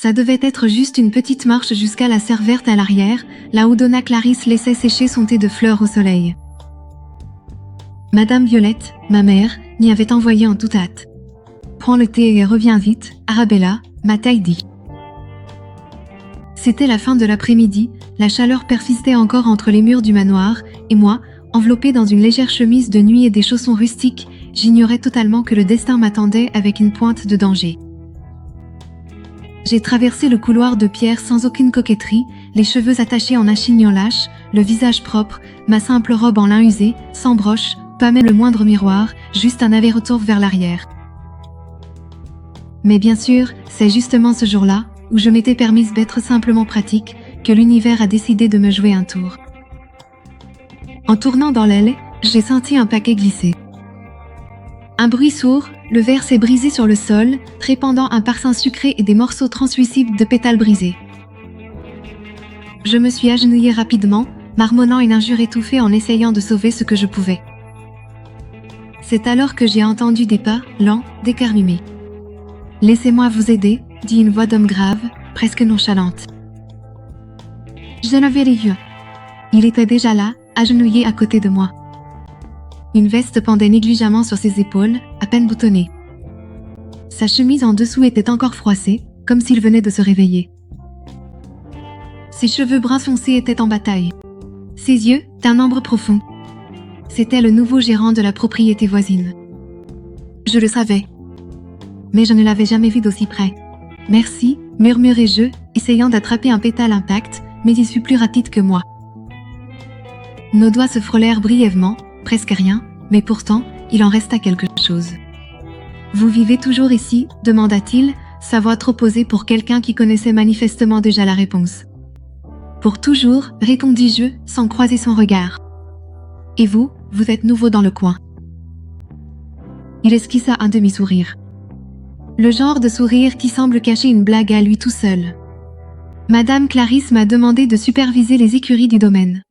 Ça devait être juste une petite marche jusqu'à la serre verte à l'arrière, là où Donna Clarisse laissait sécher son thé de fleurs au soleil. Madame Violette, ma mère, m'y avait envoyé en toute hâte. « Prends le thé et reviens vite, Arabella », m'a-t-elle dit. C'était la fin de l'après-midi, la chaleur persistait encore entre les murs du manoir, et moi, enveloppée dans une légère chemise de nuit et des chaussons rustiques, j'ignorais totalement que le destin m'attendait avec une pointe de danger. J'ai traversé le couloir de pierre sans aucune coquetterie, les cheveux attachés en un chignon lâche, le visage propre, ma simple robe en lin usé, sans broche, pas même le moindre miroir, juste un aller-retour vers l'arrière. Mais bien sûr, c'est justement ce jour-là, où je m'étais permise d'être simplement pratique, que l'univers a décidé de me jouer un tour. En tournant dans l'aile, j'ai senti un paquet glisser. Un bruit sourd, le verre s'est brisé sur le sol, répandant un parfum sucré et des morceaux translucides de pétales brisés. Je me suis agenouillée rapidement, marmonnant une injure étouffée en essayant de sauver ce que je pouvais. C'est alors que j'ai entendu des pas, lents, décarnumés. « Laissez-moi vous aider », dit une voix d'homme grave, presque nonchalante. Je levai les yeux. Il était déjà là, agenouillé à côté de moi. Une veste pendait négligemment sur ses épaules, à peine boutonnée. Sa chemise en dessous était encore froissée, comme s'il venait de se réveiller. Ses cheveux bruns foncés étaient en bataille. Ses yeux, d'un ambre profond. C'était le nouveau gérant de la propriété voisine. Je le savais. Mais je ne l'avais jamais vu d'aussi près. « Merci », murmurai-je, essayant d'attraper un pétale intact, mais il fut plus rapide que moi. Nos doigts se frôlèrent brièvement, presque rien, mais pourtant, il en resta quelque chose. « Vous vivez toujours ici ?» demanda-t-il, sa voix trop posée pour quelqu'un qui connaissait manifestement déjà la réponse. « Pour toujours », répondis-je, sans croiser son regard. « Et vous, vous êtes nouveau dans le coin ?» Il esquissa un demi-sourire. Le genre de sourire qui semble cacher une blague à lui tout seul. Madame Clarisse m'a demandé de superviser les écuries du domaine.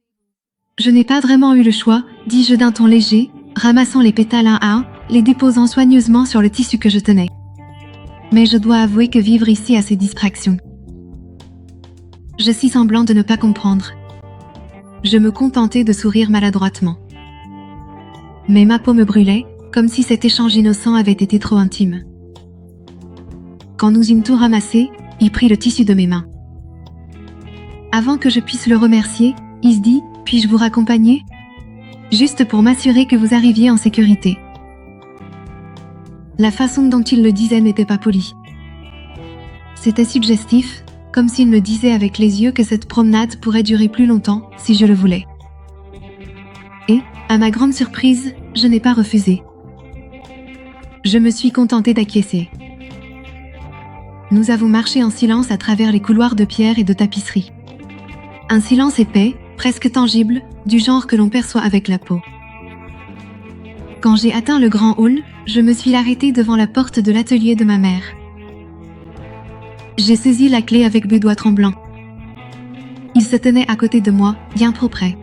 Je n'ai pas vraiment eu le choix, dis-je d'un ton léger, ramassant les pétales un à un, les déposant soigneusement sur le tissu que je tenais. Mais je dois avouer que vivre ici a ses distractions. Je fis semblant de ne pas comprendre. Je me contentais de sourire maladroitement. Mais ma peau me brûlait, comme si cet échange innocent avait été trop intime. Quand nous eûmes tout ramassé, il prit le tissu de mes mains. Avant que je puisse le remercier, il se dit « Puis-je vous raccompagner ?» Juste pour m'assurer que vous arriviez en sécurité. La façon dont il le disait n'était pas polie. C'était suggestif, comme s'il me disait avec les yeux que cette promenade pourrait durer plus longtemps si je le voulais. Et, à ma grande surprise, je n'ai pas refusé. Je me suis contentée d'acquiescer. Nous avons marché en silence à travers les couloirs de pierre et de tapisserie. Un silence épais, presque tangible, du genre que l'on perçoit avec la peau. Quand j'ai atteint le grand hall, je me suis arrêtée devant la porte de l'atelier de ma mère. J'ai saisi la clé avec mes doigts tremblants. Il se tenait à côté de moi, bien trop près.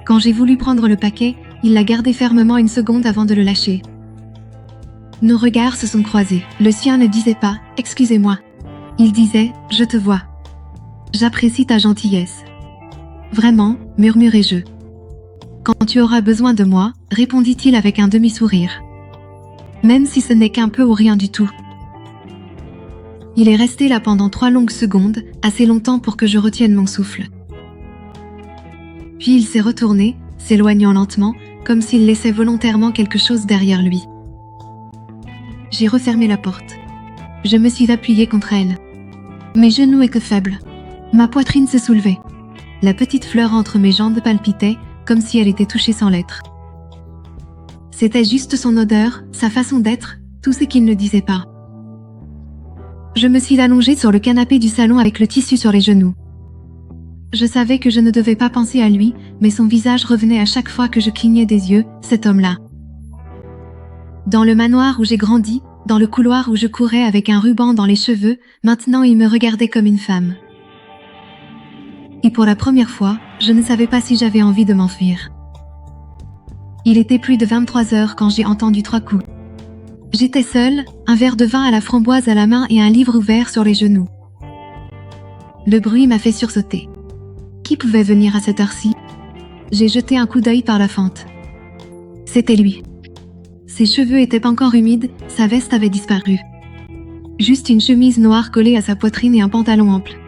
Quand j'ai voulu prendre le paquet, il l'a gardé fermement une seconde avant de le lâcher. Nos regards se sont croisés. Le sien ne disait pas « Excusez-moi ». Il disait « Je te vois. J'apprécie ta gentillesse. » Vraiment, murmurai-je. Quand tu auras besoin de moi, répondit-il avec un demi-sourire. Même si ce n'est qu'un peu ou rien du tout. Il est resté là pendant 3 longues secondes, assez longtemps pour que je retienne mon souffle. Puis il s'est retourné, s'éloignant lentement, comme s'il laissait volontairement quelque chose derrière lui. J'ai refermé la porte. Je me suis appuyée contre elle. Mes genoux étaient faibles. Ma poitrine se soulevait. La petite fleur entre mes jambes palpitait, comme si elle était touchée sans l'être. C'était juste son odeur, sa façon d'être, tout ce qu'il ne disait pas. Je me suis allongée sur le canapé du salon avec le tissu sur les genoux. Je savais que je ne devais pas penser à lui, mais son visage revenait à chaque fois que je clignais des yeux, cet homme-là. Dans le manoir où j'ai grandi, dans le couloir où je courais avec un ruban dans les cheveux, maintenant il me regardait comme une femme. Et pour la première fois, je ne savais pas si j'avais envie de m'enfuir. Il était plus de 23 heures quand j'ai entendu 3 coups. J'étais seule, un verre de vin à la framboise à la main et un livre ouvert sur les genoux. Le bruit m'a fait sursauter. Qui pouvait venir à cette heure-ci? J'ai jeté un coup d'œil par la fente. C'était lui. Ses cheveux étaient encore humides, sa veste avait disparu. Juste une chemise noire collée à sa poitrine et un pantalon ample.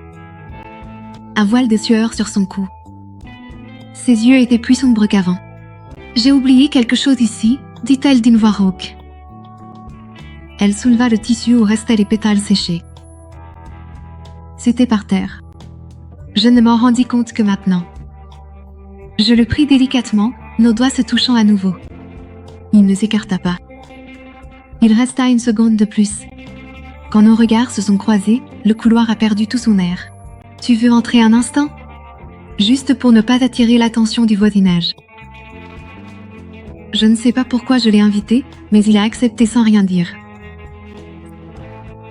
Un voile de sueur sur son cou. Ses yeux étaient plus sombres qu'avant. « J'ai oublié quelque chose ici », dit-elle d'une voix rauque. Elle souleva le tissu où restaient les pétales séchés. C'était par terre. Je ne m'en rendis compte que maintenant. Je le pris délicatement, nos doigts se touchant à nouveau. Il ne s'écarta pas. Il resta une seconde de plus. Quand nos regards se sont croisés, le couloir a perdu tout son air. « Tu veux entrer un instant ?» Juste pour ne pas attirer l'attention du voisinage. Je ne sais pas pourquoi je l'ai invité, mais il a accepté sans rien dire.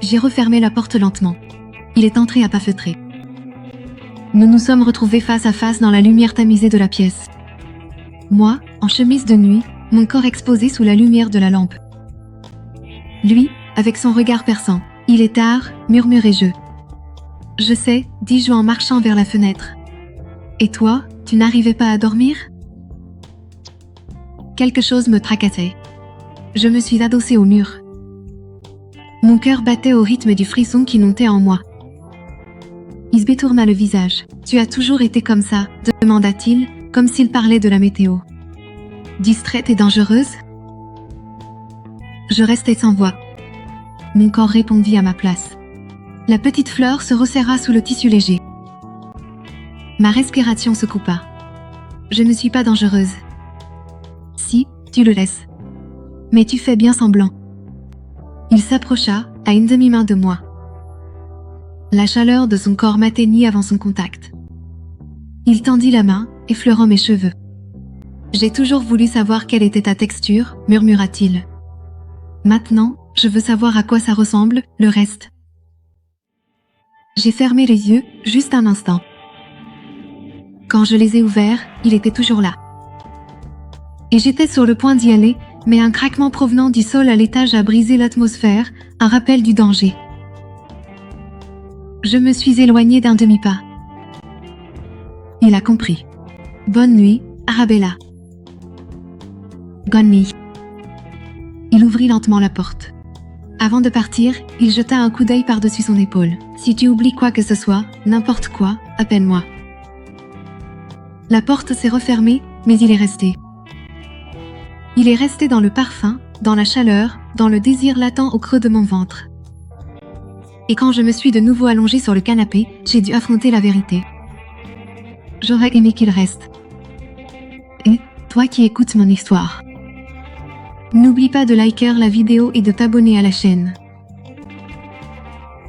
J'ai refermé la porte lentement. Il est entré à pas feutrés. Nous nous sommes retrouvés face à face dans la lumière tamisée de la pièce. Moi, en chemise de nuit, mon corps exposé sous la lumière de la lampe. Lui, avec son regard perçant. « Il est tard », murmurai-je. « Je sais », dis-je en marchant vers la fenêtre. « Et toi, tu n'arrivais pas à dormir ?» Quelque chose me tracassait. Je me suis adossée au mur. Mon cœur battait au rythme du frisson qui montait en moi. Il se détourna le visage. « Tu as toujours été comme ça ?» demanda-t-il, comme s'il parlait de la météo. « Distraite et dangereuse ?» Je restai sans voix. Mon corps répondit à ma place. La petite fleur se resserra sous le tissu léger. Ma respiration se coupa. Je ne suis pas dangereuse. Si, tu le laisses. Mais tu fais bien semblant. Il s'approcha, à une demi-main de moi. La chaleur de son corps m'atteignit avant son contact. Il tendit la main, effleurant mes cheveux. « J'ai toujours voulu savoir quelle était ta texture, » murmura-t-il. « Maintenant, je veux savoir à quoi ça ressemble, le reste. » J'ai fermé les yeux, juste un instant. Quand je les ai ouverts, il était toujours là. Et j'étais sur le point d'y aller, mais un craquement provenant du sol à l'étage a brisé l'atmosphère, un rappel du danger. Je me suis éloignée d'un demi-pas. Il a compris. « Bonne nuit, Arabella. » « Bonne nuit. » Il ouvrit lentement la porte. Avant de partir, il jeta un coup d'œil par-dessus son épaule. « Si tu oublies quoi que ce soit, n'importe quoi, appelle-moi. » La porte s'est refermée, mais il est resté. Il est resté dans le parfum, dans la chaleur, dans le désir latent au creux de mon ventre. Et quand je me suis de nouveau allongée sur le canapé, j'ai dû affronter la vérité. J'aurais aimé qu'il reste. Et, toi qui écoutes mon histoire, n'oublie pas de liker la vidéo et de t'abonner à la chaîne.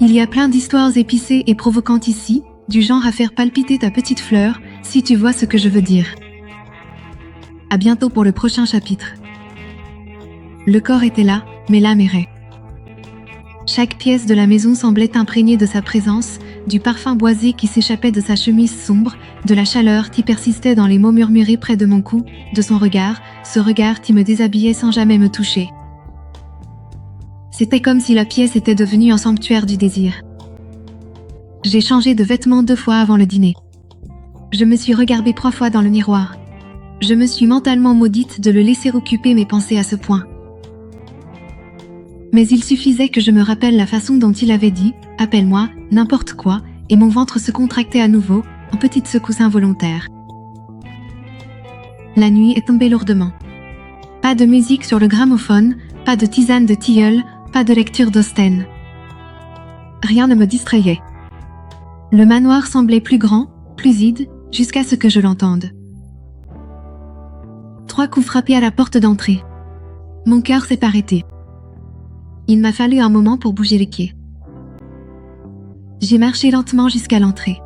Il y a plein d'histoires épicées et provocantes ici, du genre à faire palpiter ta petite fleur, si tu vois ce que je veux dire. À bientôt pour le prochain chapitre. Le corps était là, mais l'âme errait. Chaque pièce de la maison semblait imprégnée de sa présence, du parfum boisé qui s'échappait de sa chemise sombre, de la chaleur qui persistait dans les mots murmurés près de mon cou, de son regard, ce regard qui me déshabillait sans jamais me toucher. C'était comme si la pièce était devenue un sanctuaire du désir. J'ai changé de vêtements 2 fois avant le dîner. Je me suis regardée 3 fois dans le miroir. Je me suis mentalement maudite de le laisser occuper mes pensées à ce point. Mais il suffisait que je me rappelle la façon dont il avait dit « Appelle-moi, n'importe quoi » et mon ventre se contractait à nouveau, en petites secousses involontaires. La nuit est tombée lourdement. Pas de musique sur le gramophone, pas de tisane de tilleul, pas de lecture d'Austen. Rien ne me distrayait. Le manoir semblait plus grand, plus vide, jusqu'à ce que je l'entende. 3 coups frappés à la porte d'entrée. Mon cœur s'est arrêté. Il m'a fallu un moment pour bouger les pieds. J'ai marché lentement jusqu'à l'entrée.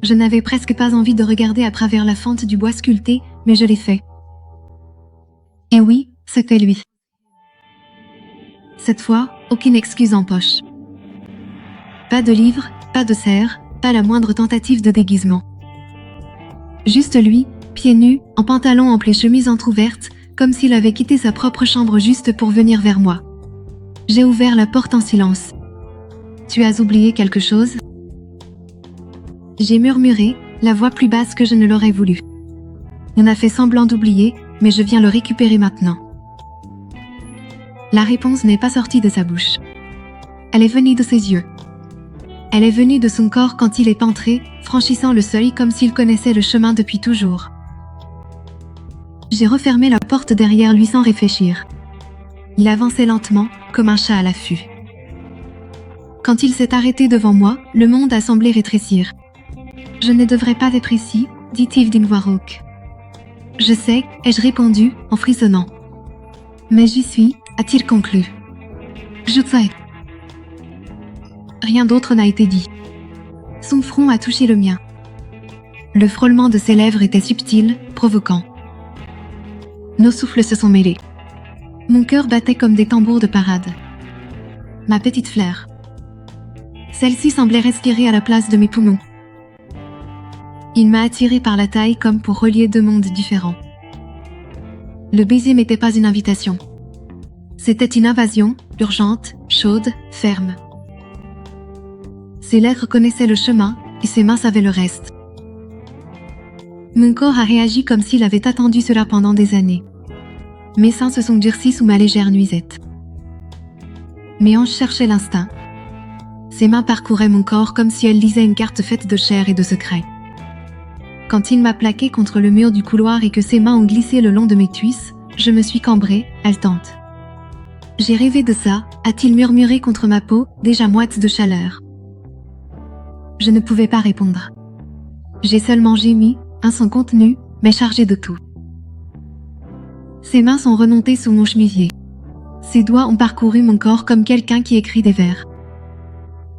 Je n'avais presque pas envie de regarder à travers la fente du bois sculpté, mais je l'ai fait. Et oui, c'était lui. Cette fois, aucune excuse en poche. Pas de livre, pas de serre, pas la moindre tentative de déguisement. Juste lui, pieds nus, en pantalon ample et chemise entrouverte, comme s'il avait quitté sa propre chambre juste pour venir vers moi. J'ai ouvert la porte en silence. « Tu as oublié quelque chose ?» J'ai murmuré, la voix plus basse que je ne l'aurais voulu. On a fait semblant d'oublier, mais je viens le récupérer maintenant. La réponse n'est pas sortie de sa bouche. Elle est venue de ses yeux. Elle est venue de son corps quand il est entré, franchissant le seuil comme s'il connaissait le chemin depuis toujours. J'ai refermé la porte derrière lui sans réfléchir. Il avançait lentement, comme un chat à l'affût. Quand il s'est arrêté devant moi, le monde a semblé rétrécir. « Je ne devrais pas être ici », dit-il d'une voix rauque. « Je sais », ai-je répondu, en frissonnant. « Mais j'y suis », a-t-il conclu. « Je sais. » Rien d'autre n'a été dit. Son front a touché le mien. Le frôlement de ses lèvres était subtil, provoquant. Nos souffles se sont mêlés. Mon cœur battait comme des tambours de parade. Ma petite fleur. Celle-ci semblait respirer à la place de mes poumons. Il m'a attiré par la taille comme pour relier deux mondes différents. Le baiser n'était pas une invitation. C'était une invasion, urgente, chaude, ferme. Ses lèvres connaissaient le chemin, et ses mains savaient le reste. Mon corps a réagi comme s'il avait attendu cela pendant des années. Mes seins se sont durcis sous ma légère nuisette. Mes hanches cherchaient l'instinct. Ses mains parcouraient mon corps comme si elles lisaient une carte faite de chair et de secrets. Quand il m'a plaqué contre le mur du couloir et que ses mains ont glissé le long de mes cuisses, je me suis cambrée, haletante. J'ai rêvé de ça, a-t-il murmuré contre ma peau, déjà moite de chaleur. Je ne pouvais pas répondre. J'ai seulement gémi, un son contenu, mais chargé de tout. Ses mains sont remontées sous mon chemisier. Ses doigts ont parcouru mon corps comme quelqu'un qui écrit des vers.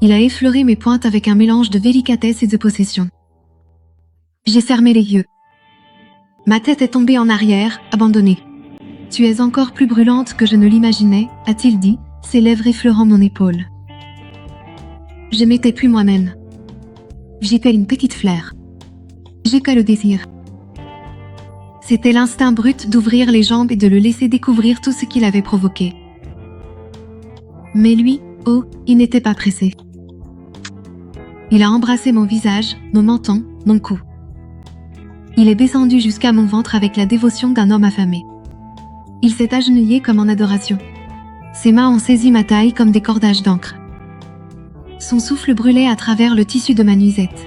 Il a effleuré mes pointes avec un mélange de délicatesse et de possession. J'ai fermé les yeux. Ma tête est tombée en arrière, abandonnée. « Tu es encore plus brûlante que je ne l'imaginais », a-t-il dit, ses lèvres effleurant mon épaule. Je m'étais plus moi-même. J'étais une petite fleur. J'étais le désir. C'était l'instinct brut d'ouvrir les jambes et de le laisser découvrir tout ce qu'il avait provoqué. Mais lui, oh, il n'était pas pressé. Il a embrassé mon visage, mon menton, mon cou. Il est descendu jusqu'à mon ventre avec la dévotion d'un homme affamé. Il s'est agenouillé comme en adoration. Ses mains ont saisi ma taille comme des cordages d'encre. Son souffle brûlait à travers le tissu de ma nuisette.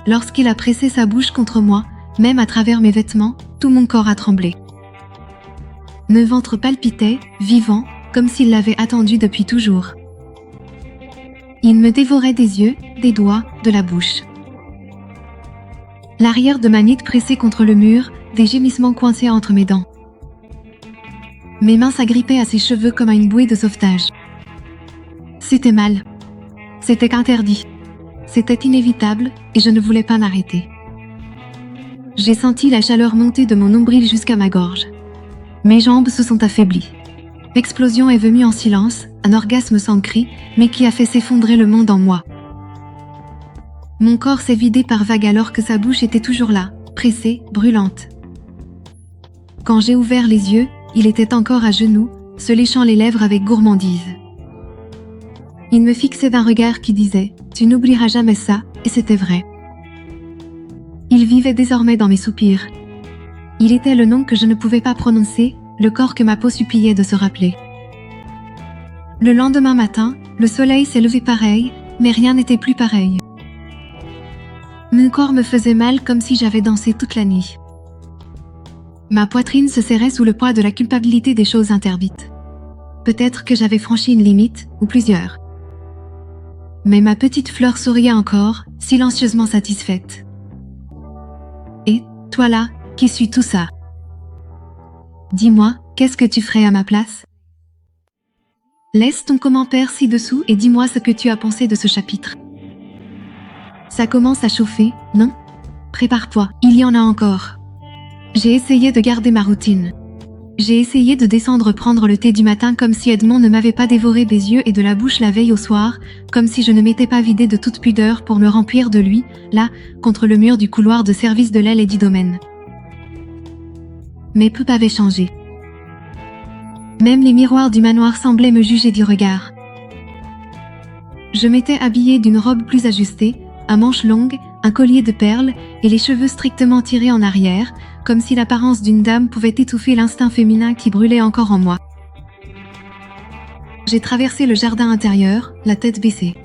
Lorsqu'il a pressé sa bouche contre moi, même à travers mes vêtements, tout mon corps a tremblé. Mon ventre palpitait, vivant, comme s'il l'avait attendu depuis toujours. Il me dévorait des yeux, des doigts, de la bouche. L'arrière de ma nuque pressée contre le mur, des gémissements coincés entre mes dents. Mes mains s'agrippaient à ses cheveux comme à une bouée de sauvetage. C'était mal. C'était interdit. C'était inévitable, et je ne voulais pas m'arrêter. J'ai senti la chaleur monter de mon nombril jusqu'à ma gorge. Mes jambes se sont affaiblies. L'explosion est venue en silence, un orgasme sans cri, mais qui a fait s'effondrer le monde en moi. Mon corps s'est vidé par vagues alors que sa bouche était toujours là, pressée, brûlante. Quand j'ai ouvert les yeux, il était encore à genoux, se léchant les lèvres avec gourmandise. Il me fixait d'un regard qui disait « Tu n'oublieras jamais ça », et c'était vrai. Il vivait désormais dans mes soupirs. Il était le nom que je ne pouvais pas prononcer, le corps que ma peau suppliait de se rappeler. Le lendemain matin, le soleil s'est levé pareil, mais rien n'était plus pareil. Mon corps me faisait mal comme si j'avais dansé toute la nuit. Ma poitrine se serrait sous le poids de la culpabilité des choses interdites. Peut-être que j'avais franchi une limite, ou plusieurs. Mais ma petite fleur souriait encore, silencieusement satisfaite. Et, toi là, qui suis tout ça? Dis-moi, qu'est-ce que tu ferais à ma place? Laisse ton commentaire ci-dessous et dis-moi ce que tu as pensé de ce chapitre. Ça commence à chauffer, non? Prépare-toi, il y en a encore. J'ai essayé de garder ma routine. J'ai essayé de descendre prendre le thé du matin comme si Edmond ne m'avait pas dévoré des yeux et de la bouche la veille au soir, comme si je ne m'étais pas vidée de toute pudeur pour me remplir de lui, là, contre le mur du couloir de service de l'aile et du domaine. mais peu avait changé. Même les miroirs du manoir semblaient me juger du regard. Je m'étais habillée d'une robe plus ajustée, à manches longues, un collier de perles et les cheveux strictement tirés en arrière, comme si l'apparence d'une dame pouvait étouffer l'instinct féminin qui brûlait encore en moi. J'ai traversé le jardin intérieur, la tête baissée.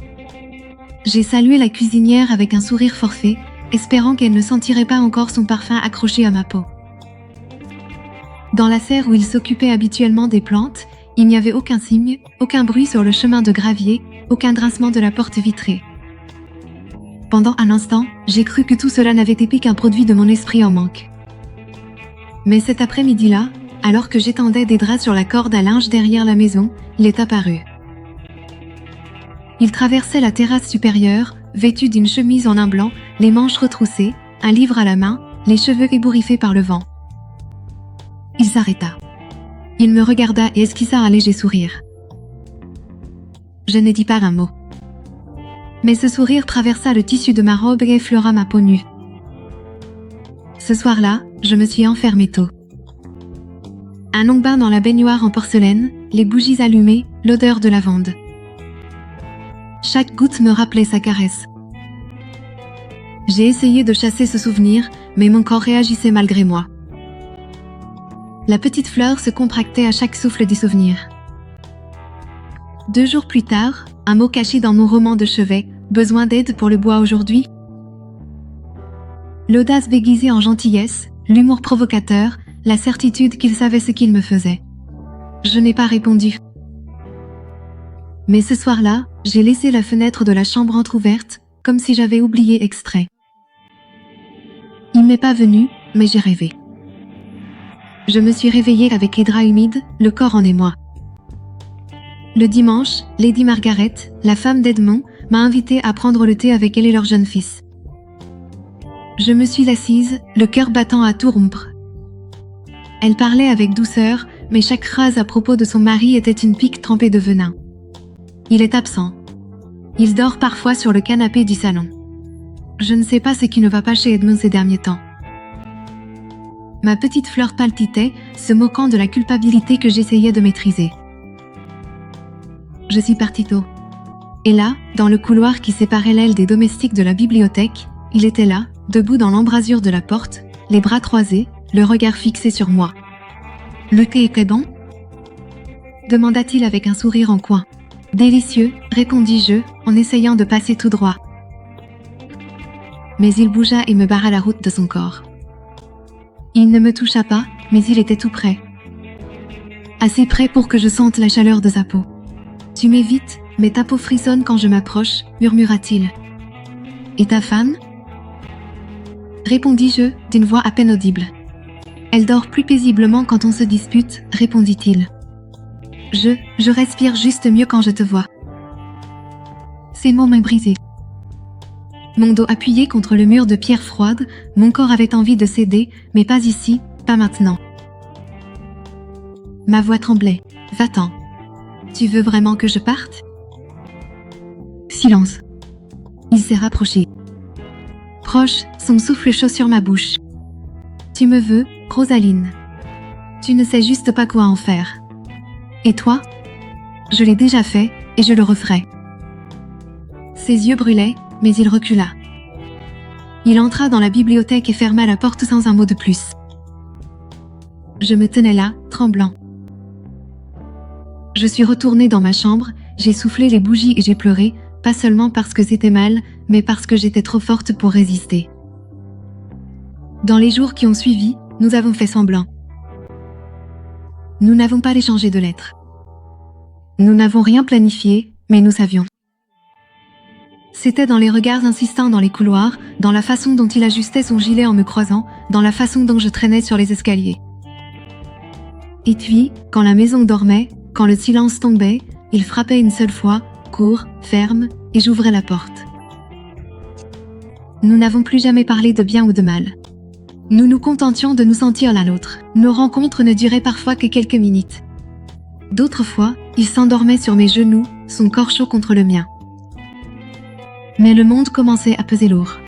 J'ai salué la cuisinière avec un sourire forfait, espérant qu'elle ne sentirait pas encore son parfum accroché à ma peau. Dans la serre où il s'occupait habituellement des plantes, il n'y avait aucun signe, aucun bruit sur le chemin de gravier, aucun grincement de la porte vitrée. Pendant un instant, j'ai cru que tout cela n'avait été qu'un produit de mon esprit en manque. Mais cet après-midi-là, alors que j'étendais des draps sur la corde à linge derrière la maison, il est apparu. Il traversait la terrasse supérieure, vêtu d'une chemise en lin blanc, les manches retroussées, un livre à la main, les cheveux ébouriffés par le vent. Il s'arrêta. Il me regarda et esquissa un léger sourire. Je ne dis pas un mot. Mais ce sourire traversa le tissu de ma robe et effleura ma peau nue. Ce soir-là, je me suis enfermée tôt. Un long bain dans la baignoire en porcelaine, les bougies allumées, l'odeur de lavande. Chaque goutte me rappelait sa caresse. J'ai essayé de chasser ce souvenir, mais mon corps réagissait malgré moi. La petite fleur se contractait à chaque souffle du souvenir. 2 jours plus tard, un mot caché dans mon roman de chevet, besoin d'aide pour le bois aujourd'hui. L'audace déguisée en gentillesse, l'humour provocateur, la certitude qu'il savait ce qu'il me faisait. Je n'ai pas répondu. Mais ce soir-là, j'ai laissé la fenêtre de la chambre entr'ouverte, comme si j'avais oublié extrait. Il m'est pas venu, mais j'ai rêvé. Je me suis réveillée avec les draps humides, le corps en émoi. Le dimanche, Lady Margaret, la femme d'Edmond, m'a invitée à prendre le thé avec elle et leur jeune fils. Je me suis assise, le cœur battant à tout rompre. Elle parlait avec douceur, mais chaque phrase à propos de son mari était une pique trempée de venin. Il est absent. Il dort parfois sur le canapé du salon. Je ne sais pas ce qui ne va pas chez Edmond ces derniers temps. Ma petite fleur palpitait, se moquant de la culpabilité que j'essayais de maîtriser. Je suis partie tôt. Et là, dans le couloir qui séparait l'aile des domestiques de la bibliothèque, il était là, debout dans l'embrasure de la porte, les bras croisés, le regard fixé sur moi. « Le thé était bon ?» demanda-t-il avec un sourire en coin. « Délicieux », répondis-je, en essayant de passer tout droit. Mais il bougea et me barra la route de son corps. Il ne me toucha pas, mais il était tout près. Assez près pour que je sente la chaleur de sa peau. « Tu m'évites, mais ta peau frissonne quand je m'approche », murmura-t-il. « Et ta femme ?» répondis-je, d'une voix à peine audible. « Elle dort plus paisiblement quand on se dispute », répondit-il. « Je respire juste mieux quand je te vois. » Ces mots m'ont brisé. Mon dos appuyé contre le mur de pierre froide, mon corps avait envie de céder, mais pas ici, pas maintenant. Ma voix tremblait. « Va-t'en. Tu veux vraiment que je parte ?» Silence. Il s'est rapproché. Proche, son souffle chaud sur ma bouche. « Tu me veux, Rosaline. Tu ne sais juste pas quoi en faire. Et toi ? Je l'ai déjà fait, et je le referai. » Ses yeux brûlaient, mais il recula. Il entra dans la bibliothèque et ferma la porte sans un mot de plus. Je me tenais là, tremblant. Je suis retournée dans ma chambre, j'ai soufflé les bougies et j'ai pleuré, pas seulement parce que c'était mal, mais parce que j'étais trop forte pour résister. Dans les jours qui ont suivi, nous avons fait semblant. Nous n'avons pas échangé de lettres. Nous n'avons rien planifié, mais nous savions. C'était dans les regards insistants dans les couloirs, dans la façon dont il ajustait son gilet en me croisant, dans la façon dont je traînais sur les escaliers. Et puis, quand la maison dormait, quand le silence tombait, il frappait une seule fois, court, ferme, et j'ouvrais la porte. Nous n'avons plus jamais parlé de bien ou de mal. Nous nous contentions de nous sentir l'un l'autre. Nos rencontres ne duraient parfois que quelques minutes. D'autres fois, il s'endormait sur mes genoux, son corps chaud contre le mien. Mais le monde commençait à peser lourd.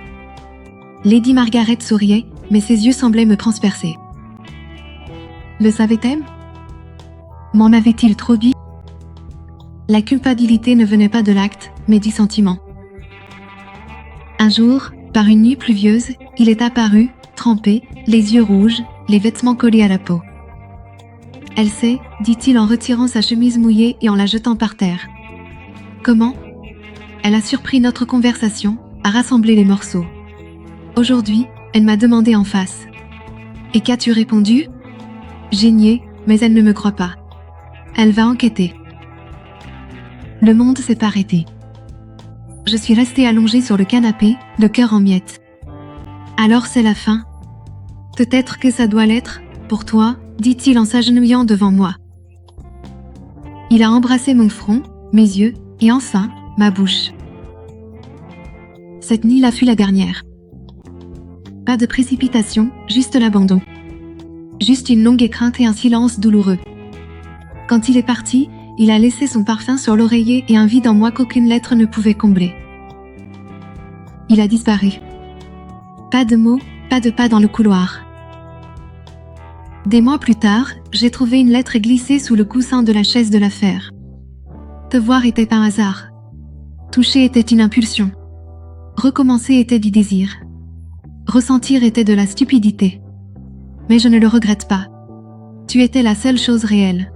Lady Margaret souriait, mais ses yeux semblaient me transpercer. Le savait-elle? M'en avait-il trop dit? La culpabilité ne venait pas de l'acte, mais du sentiment. Un jour, par une nuit pluvieuse, il est apparu, trempé, les yeux rouges, les vêtements collés à la peau. Elle sait, dit-il en retirant sa chemise mouillée et en la jetant par terre. Comment? Elle a surpris notre conversation, a rassemblé les morceaux. Aujourd'hui, elle m'a demandé en face. Et qu'as-tu répondu? J'ai nié, mais elle ne me croit pas. Elle va enquêter. Le monde s'est arrêté. Je suis restée allongée sur le canapé, le cœur en miettes. Alors c'est la fin. Peut-être que ça doit l'être, pour toi, dit-il en s'agenouillant devant moi. Il a embrassé mon front, mes yeux, et enfin, ma bouche. Cette nuit-là fut la dernière. Pas de précipitation, juste l'abandon. Juste une longue étreinte et un silence douloureux. Quand il est parti, il a laissé son parfum sur l'oreiller et un vide en moi qu'aucune lettre ne pouvait combler. Il a disparu. Pas de mots, pas de pas dans le couloir. Des mois plus tard, j'ai trouvé une lettre glissée sous le coussin de la chaise de l'affaire. Te voir était un hasard. Toucher était une impulsion. Recommencer était du désir. Ressentir était de la stupidité. Mais je ne le regrette pas. Tu étais la seule chose réelle.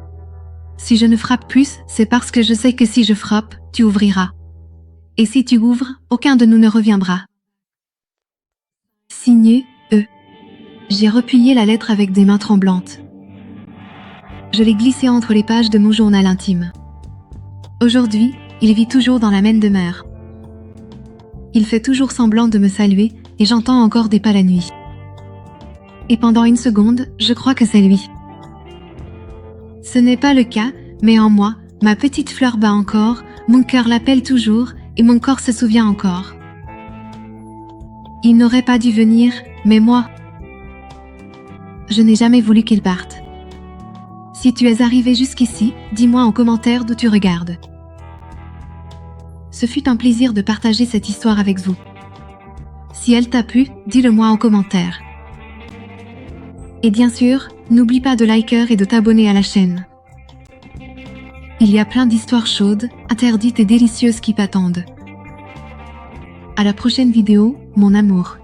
Si je ne frappe plus, c'est parce que je sais que si je frappe, tu ouvriras. Et si tu ouvres, aucun de nous ne reviendra. Signé, E. J'ai replié la lettre avec des mains tremblantes. Je l'ai glissée entre les pages de mon journal intime. Aujourd'hui, il vit toujours dans la même demeure. Il fait toujours semblant de me saluer et j'entends encore des pas la nuit. Et pendant une seconde, je crois que c'est lui. Ce n'est pas le cas, mais en moi, ma petite fleur bat encore, mon cœur l'appelle toujours et mon corps se souvient encore. Il n'aurait pas dû venir, mais moi, je n'ai jamais voulu qu'il parte. Si tu es arrivé jusqu'ici, dis-moi en commentaire d'où tu regardes. Ce fut un plaisir de partager cette histoire avec vous. Si elle t'a plu, dis-le-moi en commentaire. Et bien sûr, n'oublie pas de liker et de t'abonner à la chaîne. Il y a plein d'histoires chaudes, interdites et délicieuses qui t'attendent. À la prochaine vidéo, mon amour.